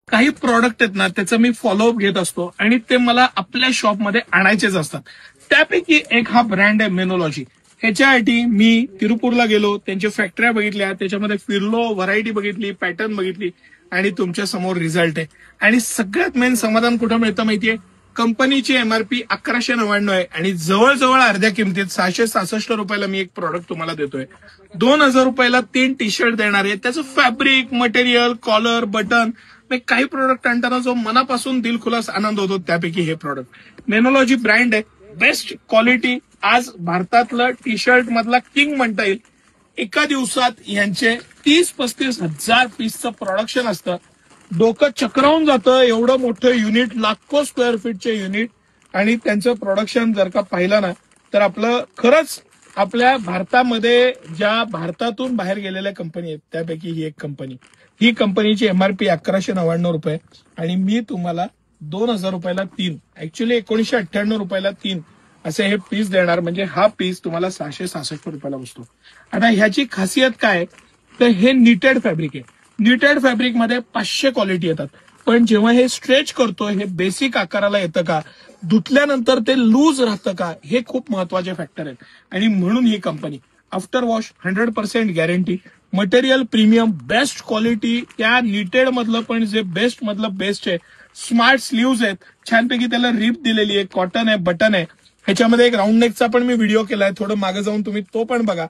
काही प्रॉडक्ट आहेत ना त्याचा मी फॉलोअप घेत असतो आणि ते मला आपल्या शॉपमध्ये आणायचेच असतात. त्यापैकी एक हा ब्रँड आहे मेनोलॉजी. ह्याच्यासाठी मी तिरुपूरला गेलो, त्यांच्या फॅक्टऱ्या बघितल्या, त्याच्यामध्ये फिरलो, व्हरायटी बघितली, पॅटर्न बघितली आणि तुमच्या समोर रिझल्ट आहे. आणि सगळ्यात मेन समाधान कुठं मिळतं माहितीये? कंपनीची एमआरपी 1199 आहे आणि जवळजवळ अर्ध्या किमतीत 666 रुपयाला मी एक प्रॉडक्ट तुम्हाला देतोय. 2000 रुपयाला 3 टी शर्ट देणार आहे. त्याचं फॅब्रिक, मटेरियल, कॉलर, बटन, काही प्रोडक्ट आणताना जो मनापासून दिलखुलास आनंद होतो त्यापैकी हे प्रोडक्ट. मेनोलॉजी ब्रँड आहे, बेस्ट क्वालिटी. आज भारतातलं टी शर्ट मधला किंग म्हणता येईल. एका दिवसात यांचे 30-35 हजार पीसचं प्रोडक्शन असतं. डोकं चक्रावून जातं, एवढं मोठं युनिट, लाखो स्क्वेअर फीटचे युनिट. आणि त्यांचं प्रोडक्शन जर का पाहिलं ना तर आपलं खरंच आपल्या भारतामध्ये ज्या भारतातून बाहेर गेलेल्या कंपनी आहेत त्यापैकी ही एक कंपनी. ही कंपनीची एमआरपी 1199 रुपये आणि मी तुम्हाला 2000 रुपयाला 3, ऍक्च्युली 1998 रुपयाला 3 असे हे पीस देणार. म्हणजे हा पीस तुम्हाला 666 रुपयाला बसतो. आता ह्याची खासियत काय तर हे निटेड फॅब्रिक आहे. निटेड फॅब्रिक मध्ये 500 क्वालिटी येतात, पण जेव्हा हे स्ट्रेच करतो हे बेसिक आकाराला येतं का, धुतल्यानंतर ते लूज राहतं का, हे खूप महत्वाचे फॅक्टर आहेत. आणि म्हणून ही company after wash 100% guarantee, material premium, best quality, त्या निटेड मधलं पण जे बेस्ट मधलं बेस्ट आहे. स्मार्ट स्लीव्ज आहेत, छानपैकी त्याला रिप दिलेली आहे, कॉटन आहे, बटन आहे. ह्याच्यामध्ये एक राऊंड नेकचा पण मी व्हिडिओ केलाय, थोडं मागे जाऊन तुम्ही तो पण बघा.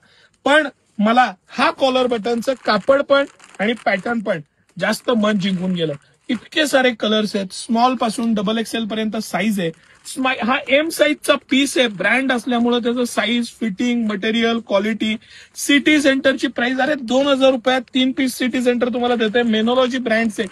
पण मला हा कॉलर बटनचं कापड पण आणि पॅटर्न पण जास्त मन जिंकून गेलं. इतके सारे कलर्स आहेत, स्मॉल पासून डबल एक्सेल पर्यंत साईज आहे. हा एम साईजचा पीस आहे, ब्रँड असल्यामुळे त्याचं size, fitting, material, quality. City सेंटरची प्राइस, अरे 2000 रुपयात 3 पीस सिटी सेंटर तुम्हाला देते. मेनोलॉजी ब्रँडचे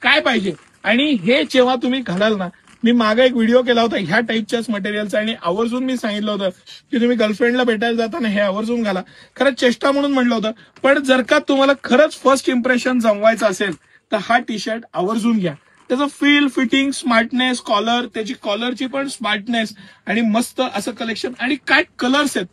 काय पाहिजे. आणि हे जेव्हा तुम्ही घालाल ना, मी मागे एक व्हिडिओ केला होता ह्या टाईपच्याच मटेरियलचा आणि आवर्जून मी सांगितलं होतं की तुम्ही गर्लफ्रेंडला भेटायला जाताना हे आवर्जून घाला. खरंच चेष्टा म्हणून म्हटलं होतं, पण जर का तुम्हाला खरंच फर्स्ट इम्प्रेशन जमवायचं असेल तर हा टी शर्ट आवर्जून घ्या. त्याचं फील, फिटिंग, स्मार्टनेस, कॉलर, त्याची कॉलरची पण स्मार्टनेस आणि मस्त असं कलेक्शन. आणि काय कलर्स आहेत,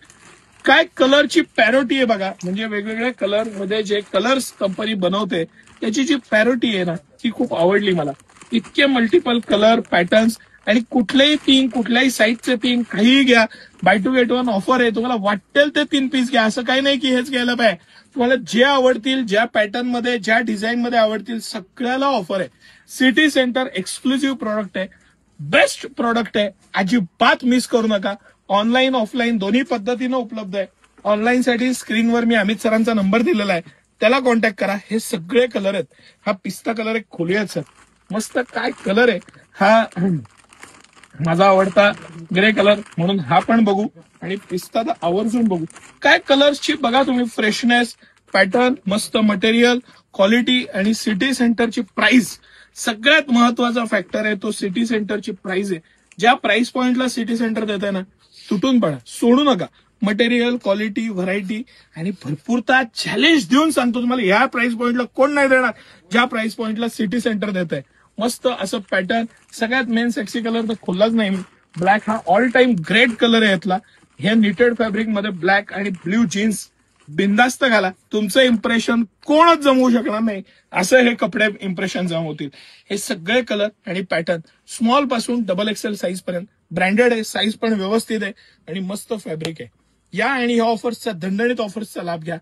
काय कलरची पॅरोटी आहे बघा. म्हणजे वेगवेगळ्या कलर मध्ये जे कलर्स कंपनी बनवते त्याची जी पॅरोटी आहे ना ती खूप आवडली मला. इतके मल्टिपल कलर, पॅटर्न्स आणि कुठलेही 3, कुठल्याही साईजचे 3, काहीही घ्या. Buy two get one offer आहे. तुम्हाला वाटेल ते 3 पीस घ्या, असं काही नाही की हेच घ्यायला पाहिजे. तुम्हाला जे आवडतील, ज्या पॅटर्न मध्ये, ज्या डिझाईन मध्ये आवडतील सगळ्याला ऑफर आहे. सिटी सेंटर एक्सक्लुझिव्ह प्रोडक्ट आहे, बेस्ट प्रोडक्ट आहे, अजिबात मिस करू नका. ऑनलाईन ऑफलाईन दोन्ही पद्धतीनं उपलब्ध आहे. ऑनलाईन साठी स्क्रीनवर मी अमित सरांचा नंबर दिलेला आहे, त्याला कॉन्टॅक्ट करा. हे सगळे कलर आहेत. हा पिस्ता कलर एक खोलूयात सर, मस्त काय कलर आहे हा. माझा आवडता ग्रे कलर म्हणून हा पण बघू आणि पिस्ता तर आवर्जून बघू. काय कलर्सची बघा तुम्ही, फ्रेशनेस, पॅटर्न, मस्त मटेरियल, क्वालिटी आणि सिटी सेंटरची प्राइस. सगळ्यात महत्वाचा फॅक्टर आहे तो सिटी सेंटरची प्राइस आहे. ज्या प्राइस पॉइंटला सिटी सेंटर देत आहे ना, तुटून पडा, सोडू नका. मटेरियल, क्वालिटी, व्हरायटी आणि भरपूरता चॅलेंज देऊन सांगतो तुम्हाला, या प्राइस पॉइंटला कोण नाही देणार ज्या प्राइस पॉइंटला सिटी सेंटर देत आहे. मस्त असं पॅटर्न. सगळ्यात मेन सेक्सी कलर तर खोललाच नाही मी, ब्लॅक. हा ऑल टाइम ग्रेट कलर आहे यातला. हे निटेड फॅब्रिक मध्ये ब्लॅक आणि ब्ल्यू जीन्स बिंदास्त घाला, तुमचं इम्प्रेशन कोणच जमवू शकणार नाही असं हे कपडे इम्प्रेशन जमवतील. हे सगळे कलर आणि पॅटर्न स्मॉल पासून डबल एक्सेल साईज पर्यंत ब्रँडेड आहे, साईज पण व्यवस्थित आहे आणि मस्त फॅब्रिक आहे. या आणि ह्या ऑफर्सचा, दणदणीत ऑफर्सचा लाभ घ्या.